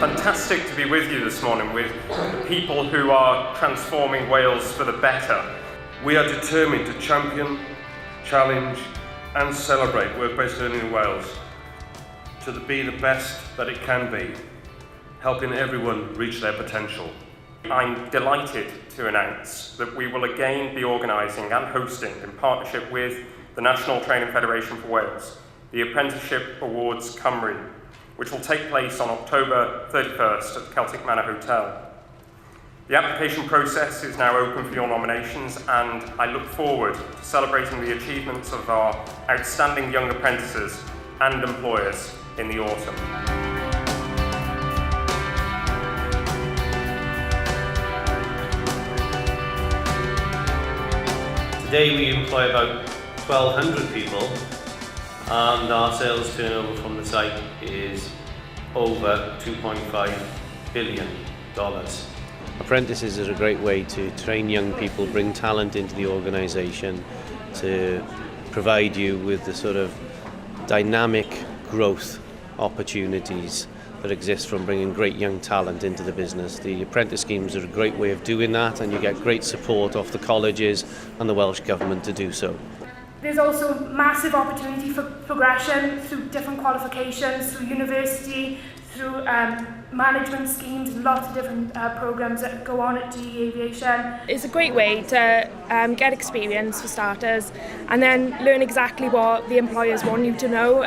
Fantastic to be with you this morning with the people who are transforming Wales for the better. We are determined to champion, challenge and celebrate work-based learning in Wales to be the best that it can be, helping everyone reach their potential. I'm delighted to announce that we will again be organising and hosting, in partnership with the National Training Federation for Wales, the Apprenticeship Awards Cymru, which will take place on October 31st at the Celtic Manor Hotel. The application process is now open for your nominations, and I look forward to celebrating the achievements of our outstanding young apprentices and employers in the autumn. Today we employ about 1,200 people, and our sales turnover from the site is over $2.5 billion. Apprentices is a great way to train young people, bring talent into the organisation, to provide you with the sort of dynamic growth opportunities that exist from bringing great young talent into the business. The apprentice schemes are a great way of doing that, and you get great support off the colleges and the Welsh Government to do so. There's also massive opportunity for progression through different qualifications, through university, through management schemes, lots of different programmes that go on at GE Aviation. It's a great way to get experience for starters, and then learn exactly what the employers want you to know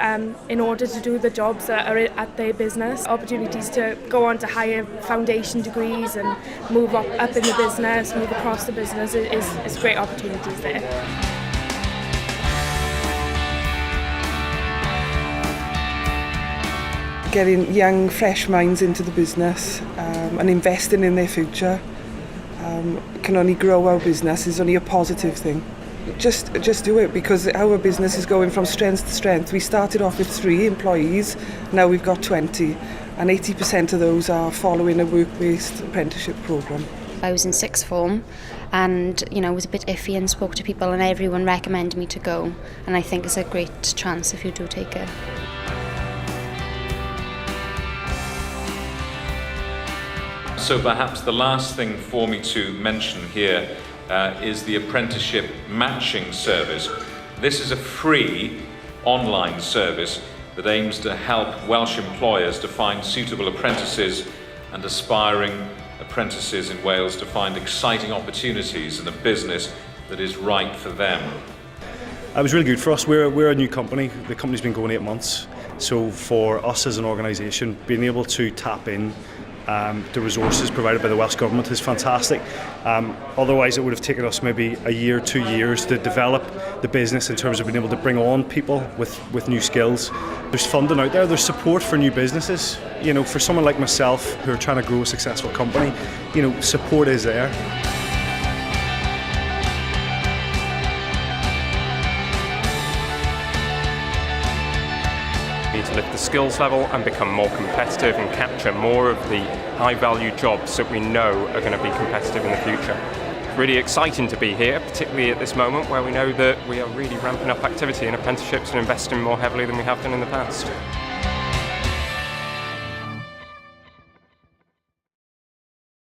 in order to do the jobs that are at their business. Opportunities to go on to higher foundation degrees and move up in the business, move across the business is great opportunities there. Getting young, fresh minds into the business and investing in their future can only grow our business. It's only a positive thing. Just do it, because our business is going from strength to strength. We started off with 3 employees, now we've got 20, and 80% of those are following a work-based apprenticeship programme. I was in sixth form and was a bit iffy and spoke to people, and everyone recommended me to go, and I think it's a great chance if you do take it. So perhaps the last thing for me to mention here is the apprenticeship matching service. This is a free online service that aims to help Welsh employers to find suitable apprentices and aspiring apprentices in Wales to find exciting opportunities in a business that is right for them. It was really good for us. We're a new company. The company's been going 8 months. So for us as an organisation, being able to tap in the resources provided by the Welsh Government is fantastic. Otherwise it would have taken us maybe a year, 2 years to develop the business in terms of being able to bring on people with new skills. There's funding out there, there's support for new businesses. For someone like myself who are trying to grow a successful company, support is there. To lift the skills level and become more competitive and capture more of the high-value jobs that we know are going to be competitive in the future. Really exciting to be here, particularly at this moment where we know that we are really ramping up activity in apprenticeships and investing more heavily than we have done in the past.